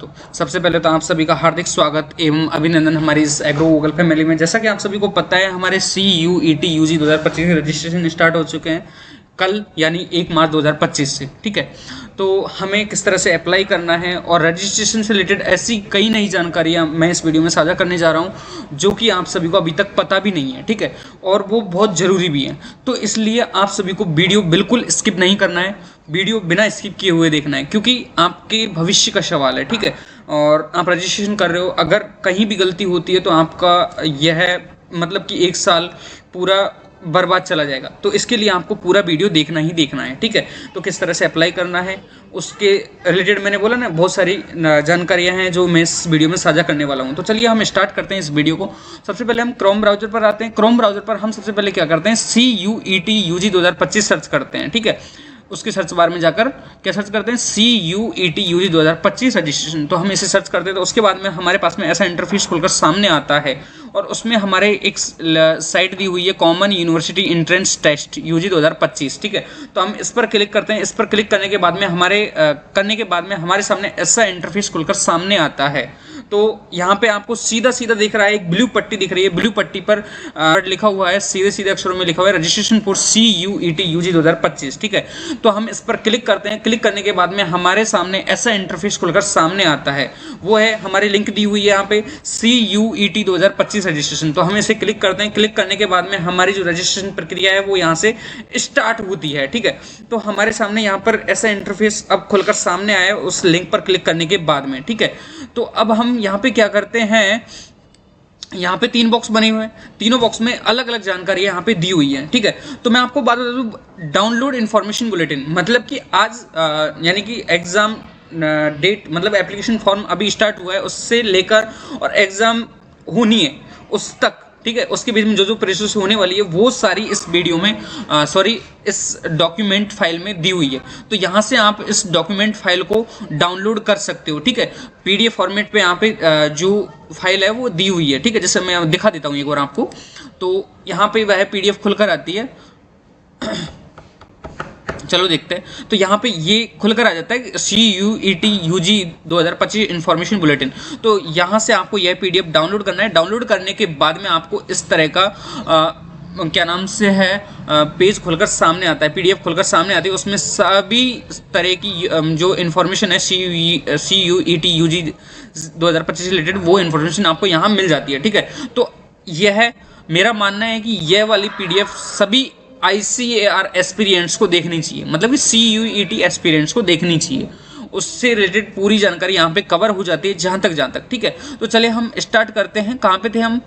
तो सबसे पहले तो आप सभी का हार्दिक स्वागत एवं अभिनंदन हमारी इस एग्रो गूगल फैमिली में। जैसा कि आप सभी को पता है, हमारे CUET UG 2025 के रजिस्ट्रेशन स्टार्ट हो चुके हैं कल, यानी 1 मार्च 2025 से। ठीक है, तो हमें किस तरह से अप्लाई करना है और रजिस्ट्रेशन से रिलेटेड ऐसी कई नई जानकारियां मैं इस वीडियो में साझा करने जा रहा हूं जो कि आप सभी को अभी तक पता भी नहीं है। ठीक है, और वो बहुत ज़रूरी भी है, तो इसलिए आप सभी को वीडियो बिल्कुल स्किप नहीं करना है, वीडियो बिना स्किप किए हुए देखना है, क्योंकि आपके भविष्य का सवाल है। ठीक है, और आप रजिस्ट्रेशन कर रहे हो, अगर कहीं भी गलती होती है तो आपका यह मतलब कि 1 साल पूरा बर्बाद चला जाएगा। तो इसके लिए आपको पूरा वीडियो देखना ही देखना है। ठीक है, तो किस तरह से अप्लाई करना है उसके रिलेटेड मैंने बोला ना, बहुत सारी जानकारियां हैं जो मैं इस वीडियो में साझा करने वाला हूं। तो चलिए हम स्टार्ट करते हैं इस वीडियो को। सबसे पहले हम क्रोम ब्राउजर पर आते हैं। क्रोम ब्राउजर पर हम सबसे पहले क्या करते हैं, CUET UG 2025 सर्च करते हैं। ठीक है, उसके सर्च बार में जाकर क्या सर्च करते हैं, CUET UG 2025 रजिस्ट्रेशन। तो हम इसे सर्च करते हैं, तो उसके बाद में हमारे पास में ऐसा इंटरफेस खुलकर सामने आता है और उसमें हमारे एक साइट दी हुई है, common university entrance test UG 2025। ठीक है, तो हम इस पर क्लिक करते हैं। इस पर क्लिक करने के बाद में हमारे सामने ऐसा इंटरफेस खुलकर सामने आता है। तो यहाँ पे आपको सीधा सीधा दिख रहा है, एक ब्लू पट्टी दिख रही है, ब्लू पट्टी पर लिखा हुआ है, सीधे सीधे अक्षरों में लिखा हुआ है रजिस्ट्रेशन फॉर CUET UG 2025। ठीक है, तो हम इस पर क्लिक करते हैं। क्लिक करने के बाद में हमारे सामने ऐसा इंटरफेस खुलकर सामने आता है, वो है हमारी लिंक दी हुई है यहाँ पे CUET 2025 रजिस्ट्रेशन। तो हम इसे क्लिक करते हैं। क्लिक करने के बाद में हमारी जो रजिस्ट्रेशन प्रक्रिया है वो यहाँ से स्टार्ट होती है। ठीक है, तो हमारे सामने यहाँ पर ऐसा इंटरफेस अब खुलकर सामने आया उस लिंक पर क्लिक करने के बाद में। ठीक है, तो अब हम यहाँ पे क्या करते हैं, यहाँ पे 3 बॉक्स बने हुए हैं, तीनों बॉक्स में अलग अलग जानकारी यहाँ पे दी हुई है। ठीक है, तो मैं आपको बात बता दूँ, डाउनलोड इन्फॉर्मेशन बुलेटिन मतलब कि आज यानी कि एग्जाम डेट मतलब एप्लीकेशन फॉर्म अभी स्टार्ट हुआ है, उससे लेकर और एग्जाम होनी है उस तक। ठीक है, उसके बीच में जो जो प्रोसेस होने वाली है वो सारी इस वीडियो में इस डॉक्यूमेंट फाइल में दी हुई है। तो यहाँ से आप इस डॉक्यूमेंट फाइल को डाउनलोड कर सकते हो। ठीक है, PDF फॉर्मेट पे यहाँ पे जो फाइल है वो दी हुई है। ठीक है, जैसे मैं दिखा देता हूँ एक बार आपको। तो यहाँ पे वह PDF खुलकर आती है, चलो देखते हैं। तो यहाँ पे ये खुलकर आ जाता है CUET UG 2025 इन्फॉर्मेशन बुलेटिन। तो यहाँ से आपको यह PDF डाउनलोड करना है। डाउनलोड करने के बाद में आपको इस तरह का क्या नाम से है पेज खुलकर सामने आता है, PDF खुलकर सामने आती है। उसमें सभी तरह की जो इन्फॉर्मेशन है CUET UG 2025 से रिलेटेड वो इन्फॉर्मेशन आपको यहाँ मिल जाती है। ठीक है, तो यह मेरा मानना है कि यह वाली PDF सभी ICAR एस्पिरेंट्स को देखनी चाहिए, मतलब कि CUET एस्पिरेंट्स को देखनी चाहिए। उससे रिलेटेड पूरी जानकारी यहाँ पे कवर हो जाती है जहाँ तक। ठीक है, तो चलिए हम स्टार्ट करते हैं। कहाँ पे थे हम,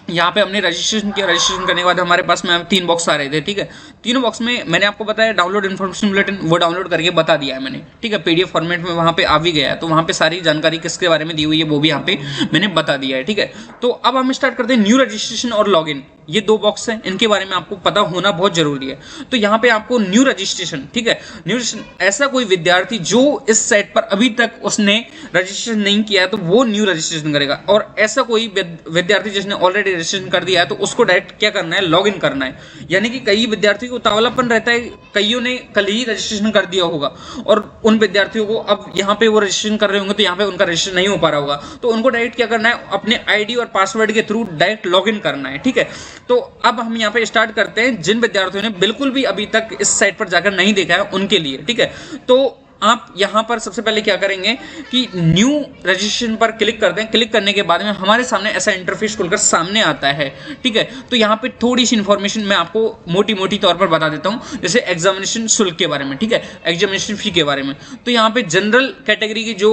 यहाँ पे हमने रजिस्ट्रेशन किया। रजिस्ट्रेशन करने के बाद हमारे पास में 3 बॉक्स आ रहे थे। ठीक है, तीनों बॉक्स में मैंने आपको बताया डाउनलोड इन्फॉर्मेशन बुलेटिन, वो डाउनलोड करके बता दिया है मैंने। ठीक है, PDF फॉर्मेट में वहाँ पे आ भी गया है, तो वहाँ पे सारी जानकारी किसके बारे में दी हुई है वो भी यहाँ पे मैंने बता दिया है। ठीक है, तो अब हम स्टार्ट करते हैं। न्यू रजिस्ट्रेशन और लॉगिन, ये 2 बॉक्स हैं, इनके बारे में आपको पता होना बहुत जरूरी है। तो यहाँ पे आपको न्यू रजिस्ट्रेशन, ठीक है, न्यू रजिस्ट्रेशन, ऐसा कोई विद्यार्थी जो इस साइट पर अभी तक उसने रजिस्ट्रेशन नहीं किया है तो वो न्यू रजिस्ट्रेशन करेगा, और ऐसा कोई विद्यार्थी जिसने ऑलरेडी रजिस्ट्रेशन कर दिया है तो उसको डायरेक्ट क्या करना है, लॉगिन करना है। यानी कि कई विद्यार्थियों को उतावलापन रहता है, कईयों ने कल ही रजिस्ट्रेशन कर दिया होगा और उन विद्यार्थियों को अब यहाँ पे वो रजिस्ट्रेशन कर रहे होंगे तो यहाँ पे उनका रजिस्ट्रेशन नहीं हो पा रहा होगा, तो उनको डायरेक्ट क्या करना है, अपने ID और पासवर्ड के थ्रू डायरेक्ट लॉगिन करना है। ठीक है, तो अब हम यहाँ पे स्टार्ट करते हैं जिन विद्यार्थियों ने बिल्कुल भी अभी तक इस साइट पर जाकर नहीं देखा है उनके लिए। ठीक है, तो आप यहाँ पर सबसे पहले क्या करेंगे कि न्यू रजिस्ट्रेशन पर क्लिक करते हैं। क्लिक करने के बाद में हमारे सामने ऐसा इंटरफेस खुलकर सामने आता है। ठीक है, तो यहाँ पे थोड़ी सी इन्फॉर्मेशन मैं आपको मोटी तौर पर बता देता हूँ, जैसे एग्जामिनेशन शुल्क के बारे में। ठीक है, एग्जामिनेशन फी के बारे में। तो यहाँ पे जनरल कैटेगरी की जो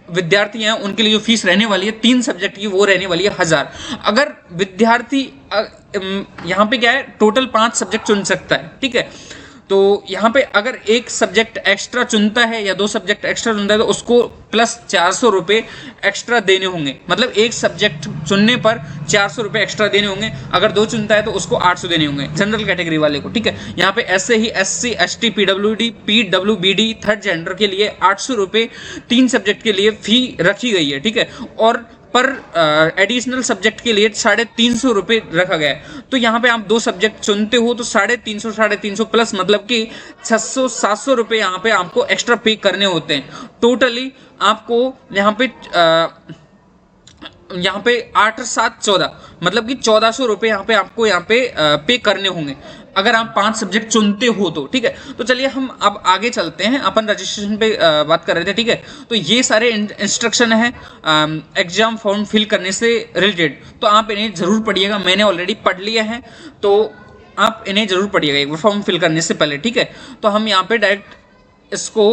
विद्यार्थी हैं उनके लिए जो फीस रहने वाली है 3 सब्जेक्ट की, वो रहने वाली है 1000। अगर विद्यार्थी यहाँ पे क्या है, टोटल 5 सब्जेक्ट चुन सकता है। ठीक है, तो यहाँ पे अगर एक सब्जेक्ट एक्स्ट्रा चुनता है या 2 सब्जेक्ट एक्स्ट्रा चुनता है तो उसको प्लस 400 रुपये एक्स्ट्रा देने होंगे। मतलब एक सब्जेक्ट चुनने पर 400 रुपये एक्स्ट्रा देने होंगे। अगर 2 चुनता है तो उसको 800 देने होंगे जनरल कैटेगरी वाले को। ठीक है, यहाँ पे ऐसे ही SC ST PWBD third gender के लिए 800 रुपये 3 सब्जेक्ट के लिए फी रखी गई है। ठीक है, और पर एडिशनल सब्जेक्ट के लिए 350 रुपये रखा गया है। तो यहाँ पे आप 2 सब्जेक्ट चुनते हो तो 350 प्लस मतलब कि 600-700 रुपये यहाँ पे आपको एक्स्ट्रा पे करने होते हैं। टोटली आपको यहाँ पे 8-7-14 मतलब कि 1400 रुपये यहाँ पे आपको पे करने होंगे अगर आप 5 सब्जेक्ट चुनते हो तो, ठीक है। तो चलिए हम अब आगे चलते हैं, अपन रजिस्ट्रेशन पे बात कर रहे थे, ठीक है। तो ये सारे इंस्ट्रक्शन है एग्जाम फॉर्म फिल करने से रिलेटेड, तो आप इन्हें जरूर पढ़िएगा। मैंने ऑलरेडी पढ़ लिया है तो आप इन्हें जरूर पढ़िएगा एक बार फॉर्म फिल करने से पहले, ठीक है। तो हम यहाँ पे डायरेक्ट इसको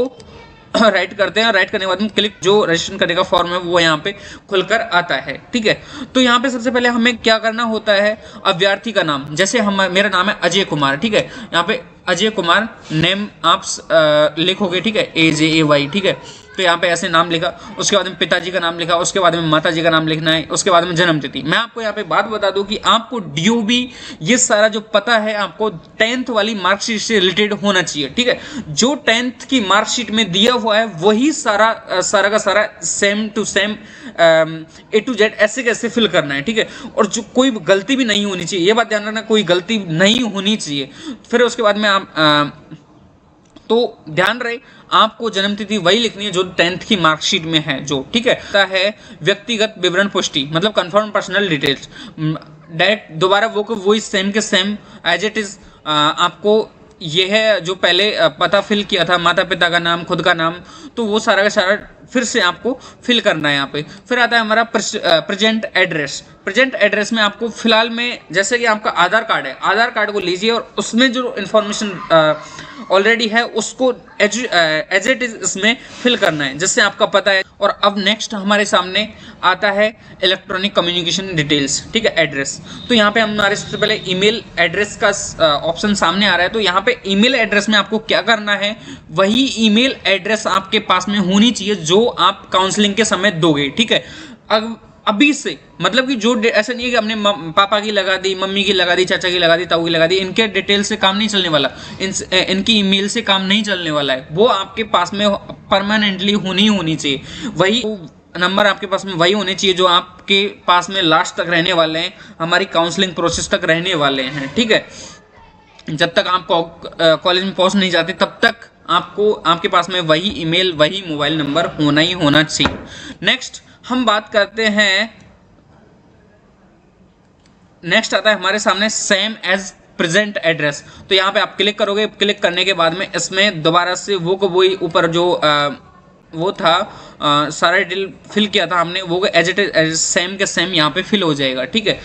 राइट करते हैं, राइट करने के बाद में क्लिक जो रजिस्ट्रेशन करने का फॉर्म है वो यहाँ पे खुलकर आता है, ठीक है। तो यहाँ पे सबसे पहले हमें क्या करना होता है, अभ्यर्थी का नाम, जैसे मेरा नाम है अजय कुमार, ठीक है। यहाँ पे अजय कुमार नेम आप लिखोगे, ठीक है, AJAY, ठीक है। तो यहाँ पे ऐसे नाम लिखा, उसके बाद में पिताजी का नाम लिखा, उसके बाद में माताजी का नाम लिखना है, उसके बाद में जन्म तिथि। मैं आपको यहाँ पे बात बता दूं कि आपको DOB ये सारा जो पता है आपको 10th वाली मार्कशीट से रिलेटेड होना चाहिए, ठीक है। जो 10th की मार्कशीट में दिया हुआ है वही सारा का सारा same to same A to Z ऐसे कैसे फिल करना है, ठीक है। और जो कोई गलती भी नहीं होनी चाहिए, ये बात ध्यान रखना, कोई गलती नहीं होनी चाहिए। फिर उसके बाद में आप तो ध्यान रहे आपको जन्म तिथि वही लिखनी है जो 10th की मार्कशीट में है, जो, ठीक है व्यक्तिगत विवरण पुष्टि मतलब कंफर्म पर्सनल डिटेल्स, डायरेक्ट दोबारा वही सेम के सेम एज इट इज आपको ये है जो पहले पता फिल किया था, माता पिता का नाम, खुद का नाम, तो वो सारा का सारा फिर से आपको फिल करना है यहाँ पे। फिर आता है हमारा प्रेजेंट एड्रेस। प्रेजेंट एड्रेस में आपको फिलहाल में जैसे कि आपका आधार कार्ड है, आधार कार्ड को लीजिए और उसमें जो इन्फॉर्मेशन ऑलरेडी है उसको एज इट इज इसमें फिल करना है जिससे आपका पता है। और अब नेक्स्ट हमारे सामने आता है इलेक्ट्रॉनिक कम्युनिकेशन डिटेल्स, ठीक है, एड्रेस। तो यहाँ पे हमारे सबसे पहले ईमेल एड्रेस का ऑप्शन सामने आ रहा है। तो यहाँ पे ईमेल एड्रेस में आपको क्या करना है, वही ईमेल एड्रेस आपके पास में होनी चाहिए जो आप काउंसलिंग के समय दोगे, ठीक है। अब अभी से मतलब कि जो ऐसा नहीं है कि हमने पापा की लगा दी, मम्मी की लगा दी, चाचा की लगा दी, ताऊ की लगा दी, इनके डिटेल से काम नहीं चलने वाला, इनकी ईमेल से काम नहीं चलने वाला है। वो आपके पास में परमानेंटली होनी चाहिए, वही नंबर आपके पास में वही होने चाहिए जो आपके पास में लास्ट तक रहने वाले हैं, हमारी काउंसलिंग प्रोसेस तक रहने वाले हैं, ठीक है। जब तक आप कॉलेज में पहुंच नहीं जाते तब तक आपके पास में वही ईमेल वही मोबाइल नंबर होना ही होना चाहिए। नेक्स्ट हम बात करते हैं, नेक्स्ट आता है हमारे सामने सेम एज प्रेजेंट एड्रेस। तो यहाँ पे आप क्लिक करोगे, क्लिक करने के बाद में इसमें दोबारा से वही ऊपर जो वो था सारा डिटेल फिल किया था हमने, वो एज इट इज सेम के सेम यहाँ पे फिल हो जाएगा, ठीक है।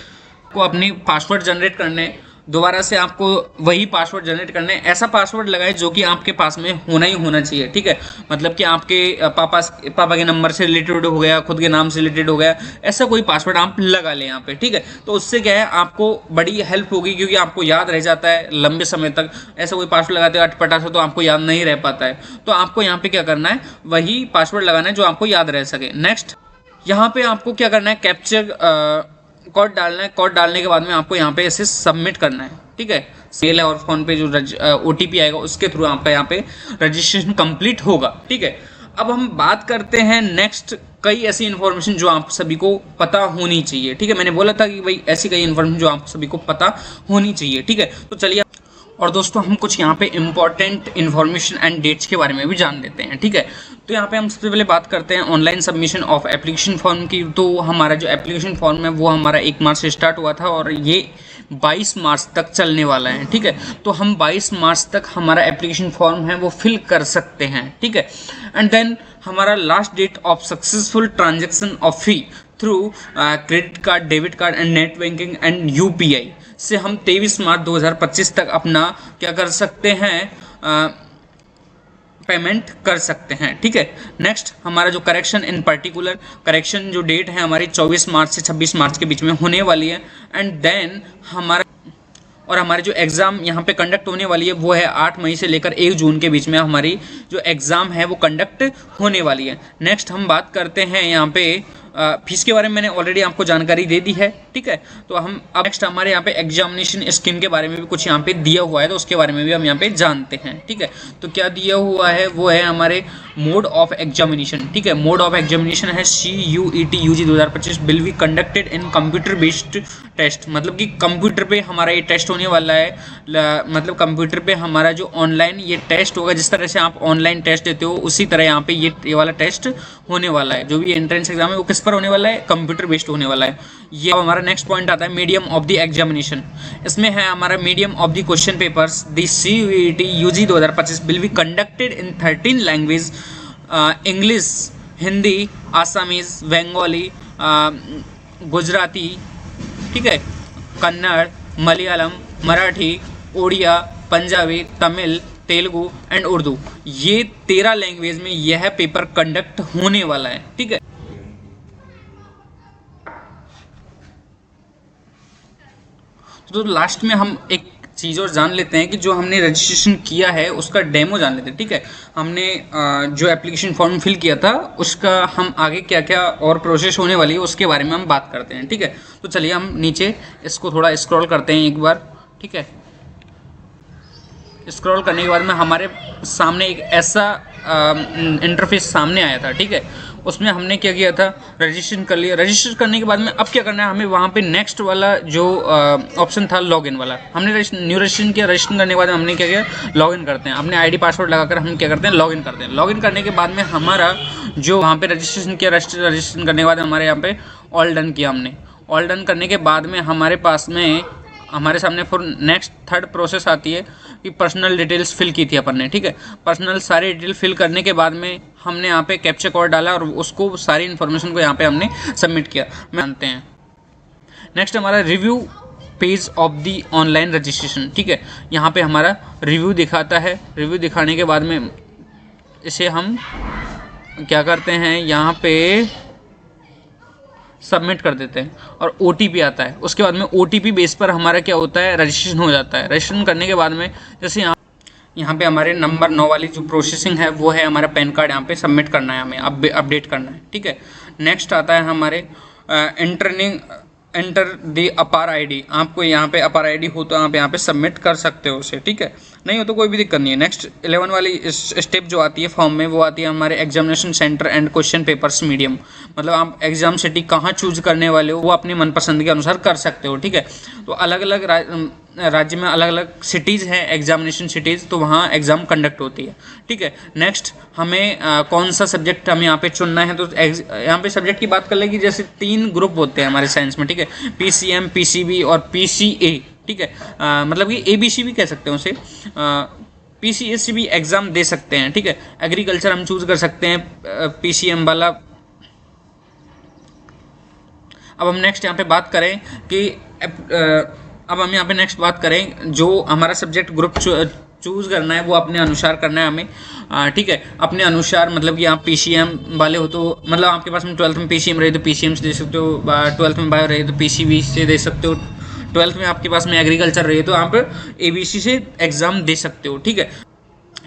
को अपनी पासवर्ड जनरेट करने, दोबारा से आपको वही पासवर्ड जनरेट करने, ऐसा पासवर्ड लगाए जो कि आपके पास में होना ही होना चाहिए, ठीक है। मतलब कि आपके पापा के नंबर से रिलेटेड हो गया, खुद के नाम से रिलेटेड हो गया, ऐसा कोई पासवर्ड आप लगा लें यहाँ पे, ठीक है। तो उससे क्या है आपको बड़ी हेल्प होगी क्योंकि आपको याद रह जाता है लंबे समय तक। ऐसा कोई पासवर्ड लगाते हो अटपटा से तो आपको याद नहीं रह पाता है। तो आपको यहाँ पे क्या करना है, वही पासवर्ड लगाना है जो आपको याद रह सके। नेक्स्ट यहाँ पे आपको क्या करना है, कैप्चर कोड डालना है। कोड डालने के बाद में आपको यहाँ पे ऐसे सबमिट करना है, ठीक है। सेल है और फोन पे जो OTP आएगा उसके थ्रू आपका यहाँ पे रजिस्ट्रेशन कंप्लीट होगा, ठीक है। अब हम बात करते हैं नेक्स्ट कई ऐसी इन्फॉर्मेशन जो आप सभी को पता होनी चाहिए, ठीक है। मैंने बोला था कि भाई ऐसी कई इन्फॉर्मेशन जो आप सभी को पता होनी चाहिए, ठीक है। तो चलिए और दोस्तों हम कुछ यहाँ पे इम्पॉर्टेंट इन्फॉर्मेशन एंड डेट्स के बारे में भी जान लेते हैं, ठीक है। तो यहाँ पे हम सबसे पहले बात करते हैं online submission of application form की। तो हमारा जो एप्लीकेशन फॉर्म है वो हमारा 1 मार्च से स्टार्ट हुआ था और ये 22 मार्च तक चलने वाला है, ठीक है। तो हम 22 मार्च तक हमारा एप्लीकेशन फॉर्म है वो फिल कर सकते हैं, ठीक है। एंड देन हमारा last date of successful transaction of fee through credit card, debit card and net banking and UPI से हम 23 मार्च 2025 तक अपना क्या कर सकते हैं, पेमेंट कर सकते हैं, ठीक है। नेक्स्ट हमारा जो करेक्शन इन पर्टिकुलर करेक्शन जो डेट है हमारी 24 मार्च से 26 मार्च के बीच में होने वाली है। एंड देन हमारी जो एग्ज़ाम यहाँ पे कंडक्ट होने वाली है वो है 8 मई से लेकर 1 जून के बीच में हमारी जो एग्ज़ाम है वो कंडक्ट होने वाली है। नेक्स्ट हम बात करते हैं यहाँ पे फीस के बारे में मैंने ऑलरेडी आपको जानकारी दे दी है, ठीक है। तो हम अब नेक्स्ट हमारे यहाँ पे एग्जामिनेशन स्कीम के बारे में भी कुछ यहाँ पे दिया हुआ है, तो उसके बारे में भी हम यहाँ पे जानते हैं, ठीक है। तो क्या दिया हुआ है वो है हमारे मोड ऑफ एग्जामिनेशन, ठीक है। मोड ऑफ एग्जामिनेशन है CUET UG 2025 will be conducted in computer based test, मतलब कि कंप्यूटर पे हमारा ये टेस्ट होने वाला है, मतलब कंप्यूटर पे हमारा जो ऑनलाइन ये टेस्ट होगा, जिस तरह से आप ऑनलाइन टेस्ट देते हो उसी तरह यहाँ पे ये वाला टेस्ट होने वाला है। जो भी एंट्रेंस एग्जाम है वो किस पर होने वाला है, कंप्यूटर बेस्ड होने वाला है। ये हमारा नेक्स्ट पॉइंट आता है मीडियम ऑफ द एग्जामिनेशन। इसमें है हमारा medium of the question papers the CUET UG 2025 will be conducted in 13 language, English, Hindi, Assamese, Bengali, Gujarati, ठीक है, कन्नड़, मलयालम, मराठी, उड़िया, पंजाबी, तमिल, तेलुगु एंड उर्दू। ये 13 लैंग्वेज में यह पेपर कंडक्ट होने वाला है, ठीक है। तो लास्ट में हम एक चीज़ और जान लेते हैं कि जो हमने रजिस्ट्रेशन किया है उसका डेमो जान लेते हैं, ठीक है। हमने जो एप्लीकेशन फॉर्म फिल किया था उसका हम आगे क्या क्या और प्रोसेस होने वाली है उसके बारे में हम बात करते हैं, ठीक है। तो चलिए हम नीचे इसको थोड़ा स्क्रॉल करते हैं एक बार, ठीक है। स्क्रॉल करने के बाद में हमारे सामने एक ऐसा इंटरफेस सामने आया था, ठीक है। उसमें हमने क्या किया था, रजिस्ट्रेशन कर लिया। रजिस्टर करने के बाद में अब क्या करना है, हमें वहाँ पे नेक्स्ट वाला जो ऑप्शन था लॉगिन वाला, हमने न्यू रजिस्ट्रेशन किया। रजिस्ट्रेशन करने के बाद हमने क्या किया, लॉगिन करते हैं अपने ID पासवर्ड लगाकर हम क्या करते हैं, लॉगिन करते हैं। लॉगिन करने के बाद में हमारा जो वहाँ पे रजिस्ट्रेशन किया, रजिस्ट्रेशन करने के बाद हमारे यहाँ पे ऑल डन किया हमने। ऑल डन करने के बाद में हमारे पास में हमारे सामने फिर नेक्स्ट थर्ड प्रोसेस आती है कि पर्सनल डिटेल्स फिल की थी अपन ने, ठीक है। पर्सनल सारी डिटेल फिल करने के बाद में हमने यहाँ पे कैप्चा कोड डाला और उसको सारी इन्फॉर्मेशन को यहाँ पे हमने सबमिट किया, मानते हैं। नेक्स्ट हमारा review page of the online registration, ठीक है। यहाँ पे हमारा रिव्यू दिखाता है। रिव्यू दिखाने के बाद में इसे हम क्या करते हैं, यहाँ पे सबमिट कर देते हैं और OTP आता है। उसके बाद में OTP बेस पर हमारा क्या होता है, रजिस्ट्रेशन हो जाता है। रजिस्ट्रेशन करने के बाद में जैसे यहाँ पे हमारे नंबर 9 वाली जो प्रोसेसिंग है वो है हमारा पैन कार्ड यहाँ पे सबमिट करना है, हमें अपडेट करना है, ठीक है। नेक्स्ट आता है हमारे एंटर दी अपार ID। आपको यहाँ पे अपार ID हो तो आप यहाँ पे सबमिट कर सकते हो उसे, ठीक है। नहीं हो तो कोई भी दिक्कत नहीं है। नेक्स्ट 11 वाली स्टेप जो आती है फॉर्म में वो आती है हमारे examination centre and question papers medium, मतलब आप एग्जाम सिटी कहाँ चूज करने वाले हो वो अपनी मनपसंद के अनुसार कर सकते हो, ठीक है। तो अलग अलग राज्य में अलग अलग सिटीज़ हैं, एग्जामिनेशन सिटीज़, तो वहाँ एग्ज़ाम कंडक्ट होती है, ठीक है। नेक्स्ट हमें कौन सा सब्जेक्ट हमें यहाँ पे चुनना है, तो यहाँ पे सब्जेक्ट की बात कर लेंगे। जैसे 3 ग्रुप होते हैं हमारे साइंस में, ठीक है, PCM, PCB और PCA, ठीक है। मतलब कि ABC भी कह सकते हैं उसे, PCA से भी एग्ज़ाम दे सकते हैं, ठीक है। एग्रीकल्चर हम चूज़ कर सकते हैं PCM वाला। अब हम नेक्स्ट यहाँ पे बात करें कि अब हम यहाँ पे नेक्स्ट बात करें जो हमारा सब्जेक्ट ग्रुप चूज़ करना है वो अपने अनुसार करना है हमें, ठीक है। अपने अनुसार मतलब कि आप PCM वाले हो तो मतलब आपके पास में 12th में PCM रहे तो PCM से दे सकते हो, 12th में बायो रहे तो PCB से दे सकते हो, 12th में आपके पास में एग्रीकल्चर रहे तो आप ABC से एग्ज़ाम दे सकते हो, ठीक है।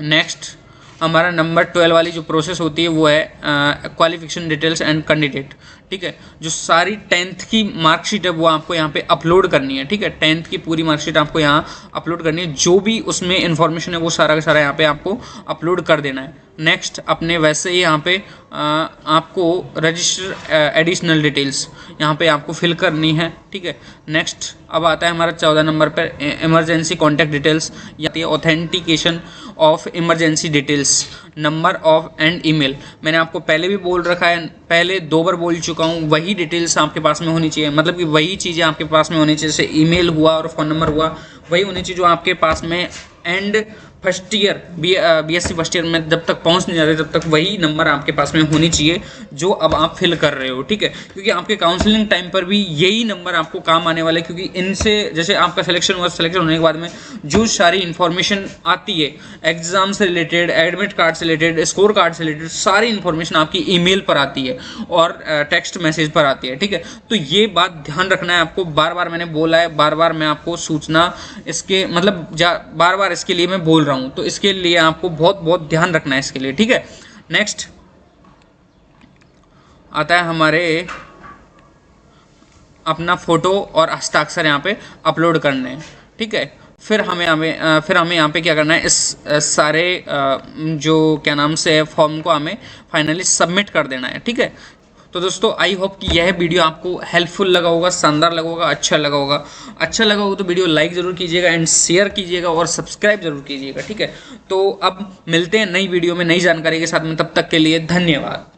नेक्स्ट हमारा नंबर 12 वाली जो प्रोसेस होती है वो है क्वालिफिकेशन डिटेल्स एंड कैंडिडेट, ठीक है। जो सारी 10th की मार्कशीट है वो आपको यहाँ पे अपलोड करनी है, ठीक है। 10th की पूरी मार्कशीट आपको यहाँ अपलोड करनी है, जो भी उसमें इन्फॉर्मेशन है वो सारा का सारा यहाँ पे आपको अपलोड कर देना है। नेक्स्ट अपने वैसे ही यहाँ पे आपको रजिस्टर एडिशनल डिटेल्स यहाँ पे आपको फिल करनी है, ठीक है। नेक्स्ट अब आता है हमारा 14 नंबर पर इमरजेंसी कॉन्टैक्ट डिटेल्स, या authentication of emergency details, number of and email. मैंने आपको पहले भी बोल रखा है, पहले 2 बार बोल चुका हूँ, वही डिटेल्स आपके पास में होनी चाहिए, मतलब कि वही चीज़ें आपके पास में होनी चाहिए। जैसे ईमेल हुआ और फ़ोन नंबर हुआ, वही होनी चाहिए जो आपके पास में and first year BSc first year में जब तक पहुंच नहीं जाते तब तक वही नंबर आपके पास में होनी चाहिए जो अब आप फिल कर रहे हो, ठीक है। क्योंकि आपके काउंसलिंग टाइम पर भी यही नंबर आपको काम आने वाला है, क्योंकि इनसे जैसे आपका सिलेक्शन हुआ, सिलेक्शन होने के बाद में जो सारी इन्फॉर्मेशन आती है एग्जाम से रिलेटेड, एडमिट कार्ड से रिलेटेड, स्कोर कार्ड से रिलेटेड, सारी इन्फॉर्मेशन आपकी ईमेल पर आती है और टेक्स्ट मैसेज पर आती है, ठीक है। तो ये बात ध्यान रखना है आपको, बार बार मैंने बोला है, बार बार मैं आपको सूचना इसके मतलब बार बार इसके लिए मैं बोल रहा हूँ, तो इसके लिए आपको बहुत बहुत ध्यान रखना है इसके लिए, ठीक है। नेक्स्ट आता है हमारे अपना फ़ोटो और हस्ताक्षर यहाँ पे अपलोड करने हैं, ठीक है। फिर हमें यहाँ पे क्या करना है, इस सारे जो क्या नाम से फॉर्म को हमें फाइनली सबमिट कर देना है, ठीक है। तो दोस्तों आई होप कि यह वीडियो आपको हेल्पफुल लगा होगा, शानदार लगा होगा, अच्छा लगा होगा। अच्छा लगा होगा तो वीडियो लाइक ज़रूर कीजिएगा एंड शेयर कीजिएगा और सब्सक्राइब जरूर कीजिएगा, ठीक है। तो अब मिलते हैं नई वीडियो में नई जानकारी के साथ में, तब तक के लिए धन्यवाद।